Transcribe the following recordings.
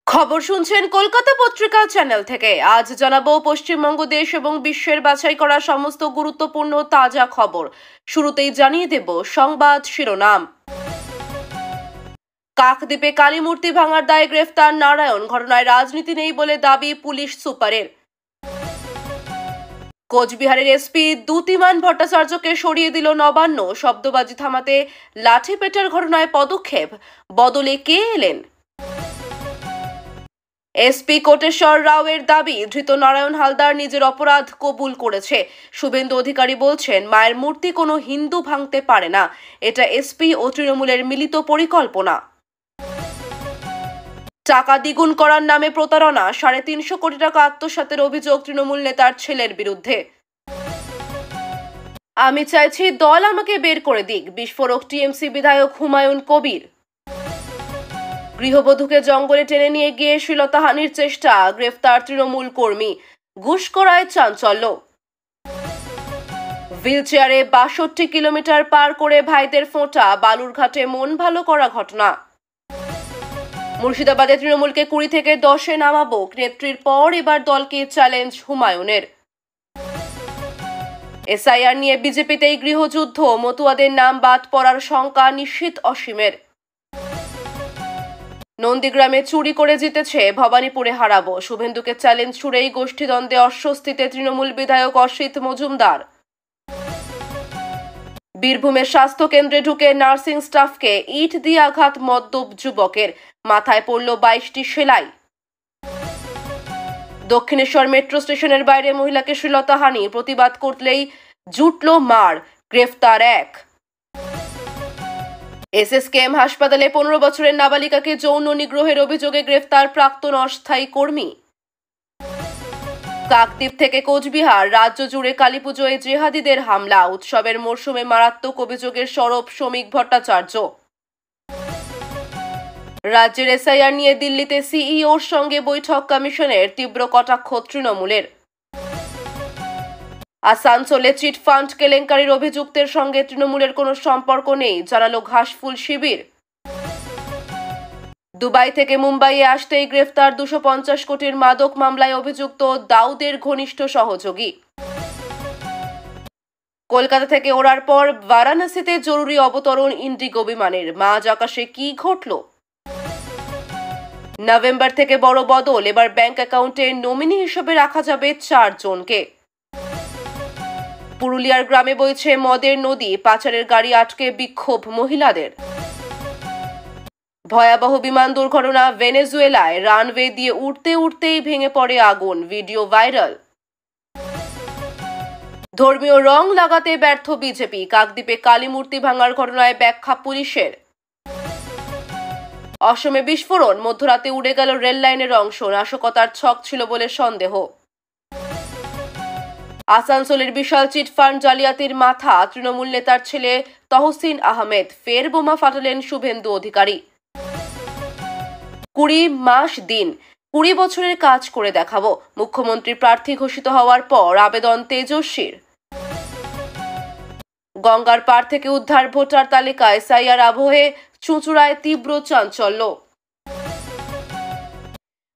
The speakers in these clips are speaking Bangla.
খবর শুনছেন কলকাতা পত্রিকা চ্যানেল থেকে। আজ জানাবো পশ্চিমবঙ্গ দেশ এবং বিশ্বের বাছাই করা সমস্ত গুরুত্বপূর্ণ তাজা খবর। শুরুতেই জানিয়ে দেব সংবাদ শিরোনাম। কাকদ্বীপে কালীমূর্তি ভাঙার দায়ে গ্রেফতার নারায়ণ, ঘটনায় রাজনীতি নেই বলে দাবি পুলিশ সুপারের। কোচবিহারের এসপি দ্যুতিমান ভট্টাচার্যকে সরিয়ে দিল নবান্ন, শব্দবাজি থামাতে লাঠিপেটার ঘটনায় পদক্ষেপ, বদলে কে এলেন? এসপি কোটেশ্বর রাওয়ের দাবি, ধৃত নারায়ণ হালদার নিজের অপরাধ কবুল করেছে। শুভেন্দু অধিকারী বলছেন, মায়ের মূর্তি কোনো হিন্দু ভাঙতে পারে না, এটা এসপি ও তৃণমূলের মিলিত পরিকল্পনা। টাকা দ্বিগুণ করার নামে প্রতারণা, 350 কোটি টাকা আত্মসাতের অভিযোগ তৃণমূল নেতার ছেলের বিরুদ্ধে। আমি চাইছি দল আমাকে বের করে দিক, বিস্ফোরক টিএমসি বিধায়ক হুমায়ুন কবির। গৃহবধূকে জঙ্গলে টেনে নিয়ে গিয়ে শ্লীলতাহানির চেষ্টা, গ্রেফতার তৃণমূল কর্মী, ঘুষখোরায় চাঞ্চল্য। হুইলচেয়ারে 62 কিলোমিটার পার করে ভাইদের ফোঁটা, বালুরঘাটে মন ভালো করা ঘটনা। মুর্শিদাবাদে তৃণমূলকে 20 থেকে 10-এ নামাবো, নেত্রীর পর এবার দলকে চ্যালেঞ্জ হুমায়ুনের। এসআইআর নিয়ে বিজেপিতেই গৃহযুদ্ধ, মতুয়াদের নাম বাদ পড়ার শঙ্কা নিশ্চিত অসীমের। নন্দীগ্রামে চুরি করে জিতেছে, ভবানীপুরে হারাবো, শুভেন্দুকে চ্যালেঞ্জ ছুড়েই গোষ্ঠীদ্বন্দ্বে অস্বস্তিতে তৃণমূল বিধায়ক অসিত মজুমদার। বীরভূমের স্বাস্থ্য কেন্দ্রে ঢুকে নার্সিং স্টাফকে ইট দিয়ে আঘাত মদ্যপ যুবকের, মাথায় পড়ল 22টি সেলাই। দক্ষিণেশ্বর মেট্রো স্টেশনের বাইরে মহিলাকে শ্লীলতাহানি, প্রতিবাদ করলেই জুটল মার, গ্রেফতার এক। এসএসকেএম হাসপাতালে 15 বছরের নাবালিকাকে যৌন নিগ্রহের অভিযোগে গ্রেফতার প্রাক্তন অস্থায়ী কর্মী। কাকদ্বীপ থেকে কোচবিহার, রাজ্য জুড়ে কালীপুজোয় জেহাদিদের হামলা, উৎসবের মরশুমে মারাত্মক অভিযোগের সরব শ্রমিক ভট্টাচার্য। রাজ্যের এসআইআর নিয়ে দিল্লিতে সিইওর সঙ্গে বৈঠক কমিশনের, তীব্র কটাক্ষ তৃণমূলের। আসানসোলে চিটফান্ড কেলেঙ্কারির অভিযুক্তের সঙ্গে তৃণমূলের কোনো সম্পর্ক নেই, জানালো ঘাসফুল শিবির। দুবাই থেকে মুম্বাইয়ে আসতেই গ্রেফতার 250 কোটির মাদক মামলায় অভিযুক্ত দাউদের ঘনিষ্ঠ সহযোগী। কলকাতা থেকে ওড়ার পর বারাণসীতে জরুরি অবতরণ ইন্ডিগো বিমানের, মাঝ আকাশে কি ঘটল? নভেম্বর থেকে বড় বদল, এবার ব্যাংক অ্যাকাউন্টে নমিনি হিসেবে রাখা যাবে 4 জনকে। পুরুলিয়ার গ্রামে বইছে মদের নদী, পাচারের গাড়ি আটকে বিক্ষোভ মহিলাদের। ভয়াবহ বিমান দুর্ঘটনা ভেনেজুয়েলায়, রানওয়ে দিয়ে উঠতে উঠতেই ভেঙে পড়ে আগুন, ভিডিও ভাইরাল। ধর্মীয় রং লাগাতে ব্যর্থ বিজেপি, কাকদ্বীপে কালীমূর্তি ভাঙার ঘটনায় ব্যাখ্যা পুলিশের। অসমে বিস্ফোরণ, মধ্যরাতে উড়ে গেল রেল লাইনের অংশ, নাশকতার ছক ছিল বলে সন্দেহ। আসানসোলের বিশাল চিটফান্ড জালিয়াতির মাথা তৃণমূল নেতার ছেলে তহসিন আহমেদ, ফের বোমা ফাটালেন শুভেন্দু অধিকারী। 20 মাস দিন, 20 বছরের কাজ করে দেখাবো, মুখ্যমন্ত্রী প্রার্থী ঘোষিত হওয়ার পর আবেদন তেজস্বীর। গঙ্গার পাড় থেকে উদ্ধার ভোটার তালিকা, এসআইআর আবহে চুঁচুড়ায় তীব্র চাঞ্চল্য।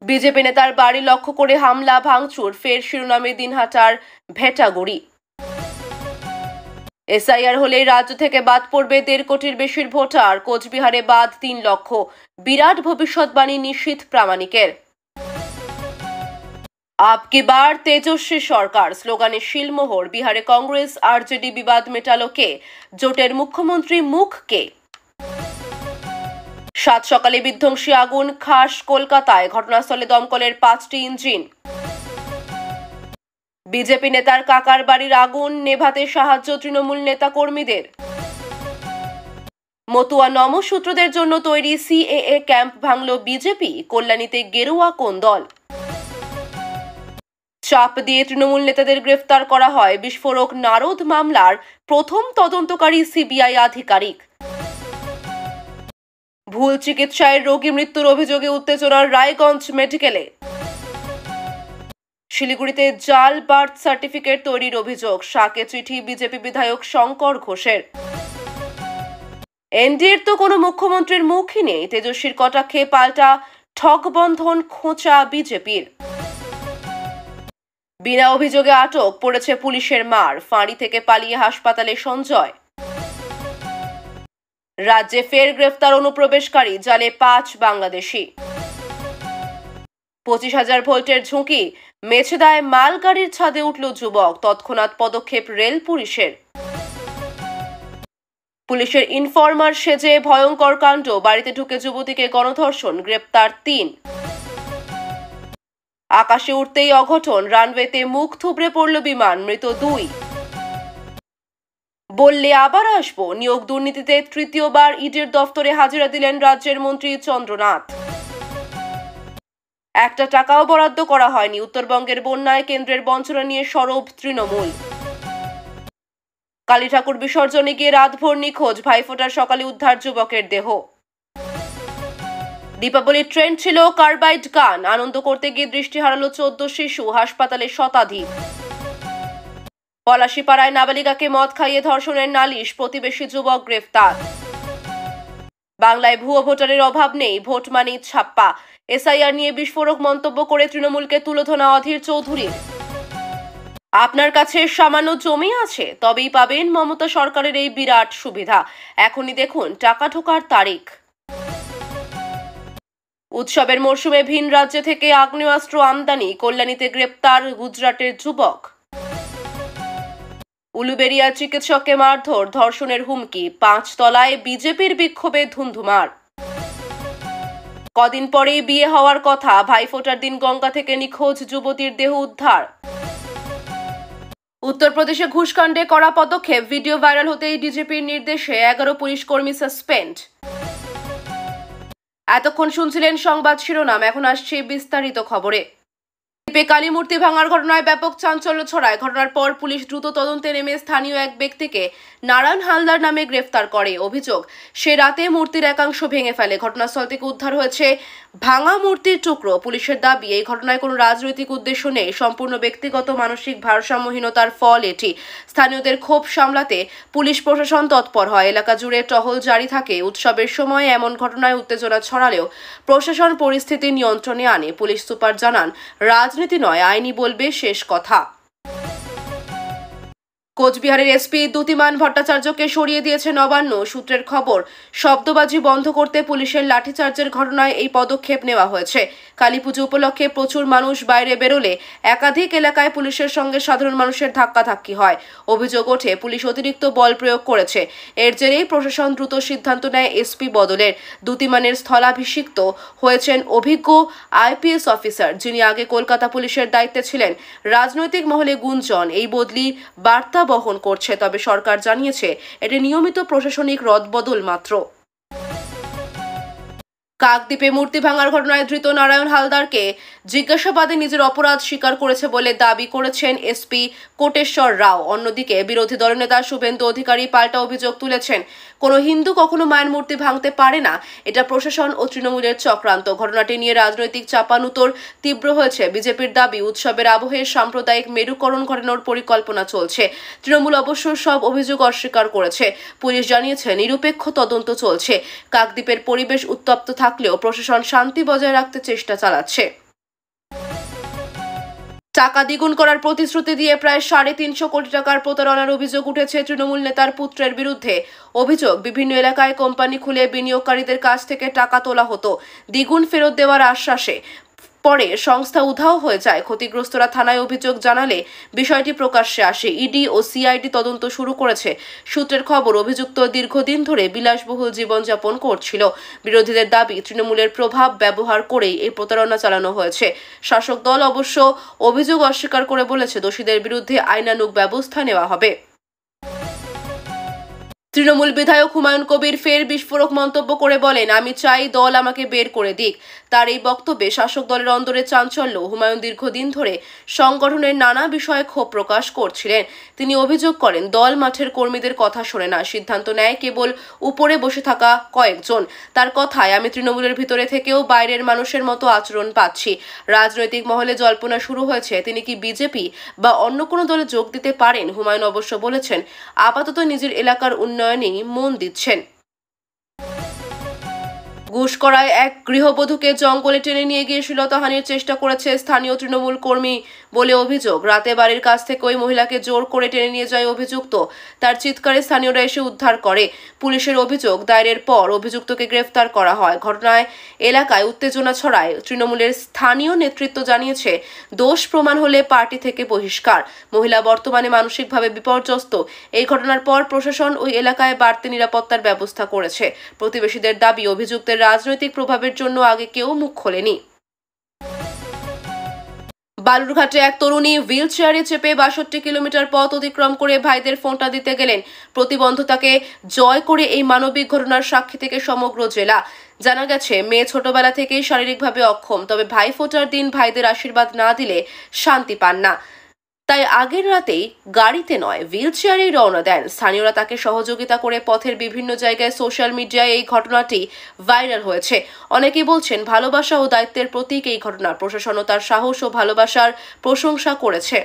বিজেপি নেতার বাড়ি লক্ষ্য করে হামলা ভাঙচুর, ফের শিরোনামে দিনহাটার ভেটাগুড়ি। এসআইআর হলেই রাজ্য থেকে বাদ পড়বে 1.5 কোটির বেশির ভোটার, কোচবিহারে বাদ 3 লক্ষ, বিরাট ভবিষ্যৎবাণী নিশীথ প্রামাণিকের। আপকি বার তেজস্বী সরকার স্লোগানে শিলমোহর, বিহারে কংগ্রেস আরজেডি বিবাদ মেটালো কে, জোটের মুখ্যমন্ত্রী মুখ কে? 7 সকালে বিধ্বংসী আগুন খাস কলকাতায়, ঘটনাস্থলে দমকলের 5টি ইঞ্জিন। বিজেপি নেতার কাকার বাড়ির আগুন নেভাতে সাহায্য তৃণমূল নেতা কর্মীদের। মতুয়া নমসূত্রদের জন্য তৈরি সিএএ ক্যাম্প ভাঙল বিজেপি, কল্যাণীতে গেরুয়া কোন দল? চাপ দিয়ে তৃণমূল নেতাদের গ্রেফতার করা হয়, বিস্ফোরক নারদ মামলার প্রথম তদন্তকারী সিবিআই আধিকারিক। ভুল চিকিৎসায় রোগী মৃত্যুর অভিযোগে উত্তেজনার রায়গঞ্জ মেডিকেলে। শিলিগুড়িতে জাল বার্থ সার্টিফিকেট তৈরির অভিযোগ, শাকে চিঠি বিজেপি বিধায়ক শঙ্কর ঘোষের। এনডিএর তো কোনো মুখ্যমন্ত্রীর মুখই নেই, তেজস্বীর কটাক্ষে পাল্টা ঠকবন্ধন খোঁচা বিজেপির। বিনা অভিযোগে আটক, পড়েছে পুলিশের মার, ফাঁড়ি থেকে পালিয়ে হাসপাতালে সঞ্জয়। রাজ্যে ফের গ্রেফতার অনুপ্রবেশকারী, জালে 5 বাংলাদেশি। 25,000 ভোল্টের ঝুঁকি, মেছেদায় মালগাড়ির ছাদে উঠল যুবক, তৎক্ষণাৎ পদক্ষেপ রেল পুলিশের। পুলিশের ইনফরমার সেজে ভয়ঙ্কর কাণ্ড, বাড়িতে ঢুকে যুবতীকে গণধর্ষণ, গ্রেপ্তার 3। আকাশে উঠতেই অঘটন, রানওয়েতে মুখ থুবড়ে পড়ল বিমান, মৃত 2। বললে আবার আসবো, নিয়োগ দুর্নীতিতে তৃতীয়বার ইডির দফতরে হাজিরা দিলেন রাজ্যের মন্ত্রী চন্দ্রনাথ। 1 টাকাও বরাদ্দ করা হয়নি, উত্তরবঙ্গের বন্যায় কেন্দ্রের বঞ্চনা নিয়ে সরব তৃণমূল। কালী ঠাকুর বিসর্জনে গিয়ে রাতভর নিখোঁজ, ভাইফোঁটার সকালে উদ্ধার যুবকের দেহ। দীপাবলির ট্রেন্ড ছিল কার্বাইড গান, আনন্দ করতে গিয়ে দৃষ্টি হারালো 14 শিশু, হাসপাতালে শতাধিক। পলাশীপাড়ায় নাবালিকাকে মদ খাইয়ে ধর্ষণের নালিশ, প্রতিবেশী যুবক গ্রেফতার। বাংলায় ভুয়ো ভোটারের অভাব নেই, ভোট মানেই ছাপ্পা, এসআইআর নিয়ে বিস্ফোরক মন্তব্য করে তৃণমূলকে তুলোধনা অধীর চৌধুরীর। আপনার কাছে সামান্য জমি আছে, তবেই পাবেন মমতা সরকারের এই বিরাট সুবিধা। এখনই দেখুন টাকা ঢোকার তারিখ। উৎসবের মরশুমে ভিন রাজ্য থেকে আগ্নেয়াস্ত্র আমদানি, কল্যাণীতে গ্রেপ্তার গুজরাটের যুবক। উলুবেড়িয়া চিকিৎসককে মারধর, ধর্ষণের হুমকি, 5 তলায় বিজেপির বিক্ষোভে ধুন্ধুমার। কদিন পরেই বিয়ে হওয়ার কথা, ভাইফোঁটার দিন গঙ্গা থেকে নিখোঁজ যুবতীর দেহ উদ্ধার। উত্তরপ্রদেশে ঘুষকাণ্ডে কড়া পদক্ষেপ, ভিডিও ভাইরাল হতেই ডিজিপির নির্দেশে 11 পুলিশ কর্মী সাসপেন্ড। এতক্ষণ শুনছিলেন সংবাদ শিরোনাম, এখন আসছে বিস্তারিত খবরে। কালী মূর্তি ভাঙার ঘটনায় ব্যাপক চাঞ্চল্য ছড়ায়। ঘটনার পর পুলিশ দ্রুত তদন্তে নেমে স্থানীয় এক ব্যক্তিকে নারায়ণ হালদার নামে গ্রেফতার করে। অভিযোগ, সে রাতে মূর্তির একাংশ ভেঙে ফেলে। ঘটনাস্থল থেকে উদ্ধার হয়েছে ভাঙা মূর্তির টুকরো। পুলিশের দাবি, এই ঘটনায় কোনো রাজনৈতিক উদ্দেশ্য নেই, সম্পূর্ণ ব্যক্তিগত মানসিক ভারসাম্যহীনতার ফল এটি। স্থানীয়দের ক্ষোভ সামলাতে পুলিশ প্রশাসন তৎপর হয়, এলাকা জুড়ে টহল জারি থাকে। উৎসবের সময় এমন ঘটনায় উত্তেজনা ছড়ালেও প্রশাসন পরিস্থিতি নিয়ন্ত্রণে আনে। পুলিশ সুপার জানান, রাজনীতি নয়, আইনি বলবে শেষ কথা। কোচবিহারের এসপি দ্যুতিমান ভট্টাচার্যকে সরিয়ে দিয়েছে নবান্ন। সূত্রের খবর, শব্দবাজি বন্ধ করতে পুলিশের লাঠিচার্জের ঘটনায় এই পদক্ষেপ নেওয়া হয়েছে। কালীপুজো উপলক্ষে প্রচুর মানুষ বাইরে বেরোলে একাধিক এলাকায় পুলিশের সঙ্গে সাধারণ মানুষের ধাক্কাধাক্কি হয়। অভিযোগ ওঠে, পুলিশ অতিরিক্ত বল প্রয়োগ করেছে। এর জেরেই প্রশাসন দ্রুত সিদ্ধান্ত নেয় এসপি বদলের। দ্যুতিমানের স্থলাভিষিক্ত হয়েছেন অভিজ্ঞ আইপিএস অফিসার, যিনি আগে কলকাতা পুলিশের দায়িত্বে ছিলেন। রাজনৈতিক মহলে গুঞ্জন এই বদলি বার্তা বহন করছে, তবে সরকার জানিয়েছে এটি নিয়মিত প্রশাসনিক রদবদল মাত্র। কাকদ্বীপে মূর্তি ভাঙার ঘটনায় ধৃত নারায়ণ হালদারকে জিজ্ঞাসাবাদে নিজের অপরাধ স্বীকার করেছে বলে দাবি করেছেন এসপি কোটেশ্বর রাও। অন্যদিকে বিরোধী দলনেতা শুভেন্দু অধিকারী পাল্টা অভিযোগ তুলেছেন, কোনো হিন্দু কখনো মায়ের মূর্তি ভাঙতে পারে না, এটা প্রশাসন ও তৃণমূলের চক্রান্ত। ঘটনাটি নিয়ে রাজনৈতিক চাপানুতোর তীব্র হয়েছে। বিজেপির দাবি, উৎসবের আবহে সাম্প্রদায়িক মেরুকরণ ঘটানোর পরিকল্পনা চলছে। তৃণমূল অবশ্য সব অভিযোগ অস্বীকার করেছে। পুলিশ জানিয়েছে, নিরপেক্ষ তদন্ত চলছে। কাকদ্বীপের পরিবেশ উত্তপ্ত থাকলেও প্রশাসন শান্তি বজায় রাখতে চেষ্টা চালাচ্ছে। টাকা দ্বিগুণ করার প্রতিশ্রুতি দিয়ে প্রায় 350 কোটি টাকার প্রতারণার অভিযোগ উঠেছে তৃণমূল নেতার পুত্রের বিরুদ্ধে। অভিযোগ, বিভিন্ন এলাকায় কোম্পানি খুলে বিনিয়োগকারীদের কাছ থেকে টাকা তোলা হতো দ্বিগুণ ফেরত দেওয়ার আশ্বাসে। পরে সংস্থা উধাও হয়ে যায়। ক্ষতিগ্রস্তরা থানায় অভিযোগ জানালে বিষয়টি প্রকাশ্যে আসে। ইডি ও সিআইডি তদন্ত শুরু করেছে। সূত্রের খবর, অভিযুক্ত দীর্ঘদিন ধরে বিলাসবহুল জীবনযাপন করছিল। বিরোধীদের দাবি, তৃণমূলের প্রভাব ব্যবহার করেই এই প্রতারণা চালানো হয়েছে। শাসক দল অবশ্য অভিযোগ অস্বীকার করে বলেছে, দোষীদের বিরুদ্ধে আইনানুগ ব্যবস্থা নেওয়া হবে। তৃণমূল বিধায়ক হুমায়ুন কবির ফের বিস্ফোরক মন্তব্য করে বলেন, আমি চাই দল আমাকে বের করে দিক। তার এই বক্তব্যে শাসক দলের অন্দরে চাঞ্চল্য। হুমায়ুন দীর্ঘদিন ধরে সংগঠনের নানা বিষয়ে ক্ষোভ প্রকাশ করছিলেন। তিনি অভিযোগ করেন, দল মাঠের কর্মীদের কথা শোনে না, সিদ্ধান্ত নেয় কেবল উপরে বসে থাকা কয়েকজন। তার কথায়, আমি তৃণমূলের ভিতরে থেকেও বাইরের মানুষের মতো আচরণ পাচ্ছি। রাজনৈতিক মহলে জল্পনা শুরু হয়েছে, তিনি কি বিজেপি বা অন্য কোনো দলে যোগ দিতে পারেন। হুমায়ুন অবশ্য বলেছেন, আপাতত নিজের এলাকার উন্নয়নেই মন দিচ্ছেন। ঘুষকরায় এক গৃহবধূকে জঙ্গলে টেনে নিয়ে গিয়ে শ্লীলতাহানির চেষ্টা করেছে স্থানীয় তৃণমূল কর্মী বলে অভিযোগ। রাতে বাড়ির কাছ থেকে ওই মহিলাকে জোর করে টেনে নিয়ে যায় অভিযুক্ত। তার চিৎকারে স্থানীয়রা এসে উদ্ধার করে। পুলিশের অভিযোগ দায়েরের পর অভিযুক্তকে গ্রেফতার করা হয়। ঘটনায় এলাকায় উত্তেজনা ছড়ায়। তৃণমূলের স্থানীয় নেতৃত্ব জানিয়েছে, দোষ প্রমাণ হলে পার্টি থেকে বহিষ্কার। মহিলা বর্তমানে মানসিকভাবে বিপর্যস্ত। এই ঘটনার পর প্রশাসন ওই এলাকায় বাড়তি নিরাপত্তার ব্যবস্থা করেছে। প্রতিবেশীদের দাবি, অভিযুক্তের রাজনৈতিক প্রভাবের জন্য আগে কেউ মুখ খোলেনি। বালুরঘাটে এক তরুণী হুইল চেয়ারে চেপে ৬২ কিলোমিটার পথ অতিক্রম করে ভাইদের ফোনটা দিতে গেলেন। প্রতিবন্ধতাকে জয় করে এই মানবিক ঘটনার সাক্ষী থেকে সমগ্র জেলা। জানা গেছে, মেয়ে ছোটবেলা থেকেই শারীরিকভাবে অক্ষম, তবে ভাই ফোঁটার দিন ভাইদের আশীর্বাদ না দিলে শান্তি পান না। তাই আগের রাতেই গাড়িতে নয়, হুইল চেয়ারেই রওনা দেন। স্থানীয়রা তাকে সহযোগিতা করে পথের বিভিন্ন জায়গায় সোশ্যাল মিডিয়ায় এই ঘটনাটি ভাইরাল হয়েছে। অনেকেই বলছেন, ভালোবাসা ও দায়িত্বের প্রতীক এই ঘটনা। প্রশাসনও তার সাহস ও ভালোবাসার প্রশংসা করেছে।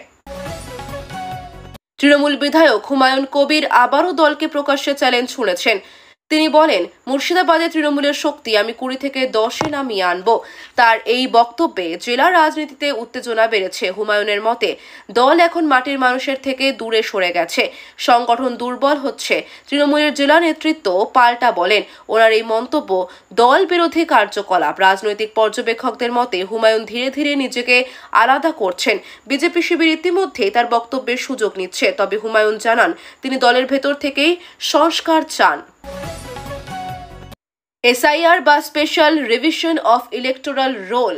তৃণমূল বিধায়ক হুমায়ুন কবির আবারও দলকে প্রকাশ্যে চ্যালেঞ্জ ছুঁড়েছেন। তিনি বলেন, মুর্শিদাবাদে তৃণমূলের শক্তি আমি ২০ থেকে ১০-এ নামিয়ে আনব। তার এই বক্তব্যে জেলার রাজনীতিতে উত্তেজনা বেড়েছে। হুমায়ুনের মতে, দল এখন মাটির মানুষের থেকে দূরে সরে গেছে, সংগঠন দুর্বল হচ্ছে। তৃণমূলের জেলা নেতৃত্ব পাল্টা বলেন, ওনার এই মন্তব্য দল বিরোধী কার্যকলাপ। রাজনৈতিক পর্যবেক্ষকদের মতে, হুমায়ুন ধীরে ধীরে নিজেকে আলাদা করছেন। বিজেপি শিবির ইতিমধ্যেই তার বক্তব্যের সুযোগ নিচ্ছে। তবে হুমায়ুন জানান, তিনি দলের ভেতর থেকেই সংস্কার চান। এসআইআর বা special revision of electoral role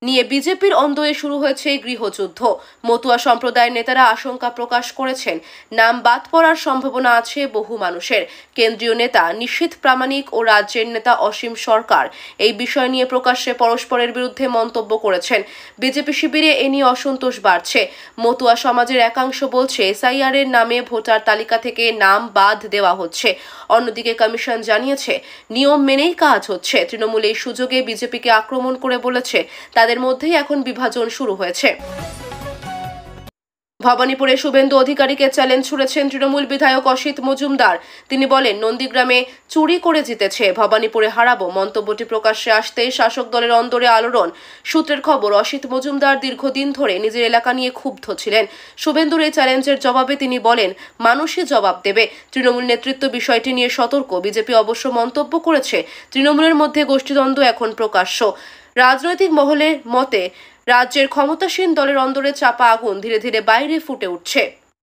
নিয়ে বিজেপির অন্দরে শুরু হয়েছে গৃহযুদ্ধ। মতুয়া সম্প্রদায়ের নেতারা আশঙ্কা প্রকাশ করেছেন, নাম বাদ পড়ার সম্ভাবনা আছে বহু মানুষের। কেন্দ্রীয় নেতা নিশীথ প্রামাণিক ও রাজ্যের নেতা অসীম সরকার এই বিষয় নিয়ে প্রকাশ্যে পরস্পরের বিরুদ্ধে মন্তব্য করেছেন। বিজেপি শিবিরে এ নিয়ে অসন্তোষ বাড়ছে। মতুয়া সমাজের একাংশ বলছে, এসআইআর এর নামে ভোটার তালিকা থেকে নাম বাদ দেওয়া হচ্ছে। অন্যদিকে কমিশন জানিয়েছে, নিয়ম মেনেই কাজ হচ্ছে। তৃণমূল এই সুযোগে বিজেপিকে আক্রমণ করে বলেছে, তাদের মধ্যেই এখন বিভাজন শুরু হয়েছে। ভবানীপুরে শুভেন্দু অধিকারীকে চ্যালেঞ্জ ছুড়েছেন তৃণমূল বিধায়ক অসিত মজুমদার। তিনি বলেন, নন্দীগ্রামে চুরি করে জিতেছে, ভবানীপুরে হারাবো। মন্তব্যটি প্রকাশ্যে আসতেই শাসক দলের অন্দরে আলোড়ন। সূত্রের খবর, অসিত মজুমদার দীর্ঘদিন ধরে নিজের এলাকা নিয়ে ক্ষুব্ধ ছিলেন। শুভেন্দুর এই চ্যালেঞ্জের জবাবে তিনি বলেন, মানুষই জবাব দেবে। তৃণমূল নেতৃত্ব বিষয়টি নিয়ে সতর্ক। বিজেপি অবশ্য মন্তব্য করেছে, তৃণমূলের মধ্যে গোষ্ঠীদ্বন্দ্ব এখন প্রকাশ্য। রাজনৈতিক মহলের মতে, রাজ্যের ক্ষমতাসীন দলের অন্দরে চাপা আগুন ধীরে ধীরে বাইরে ফুটে উঠছে।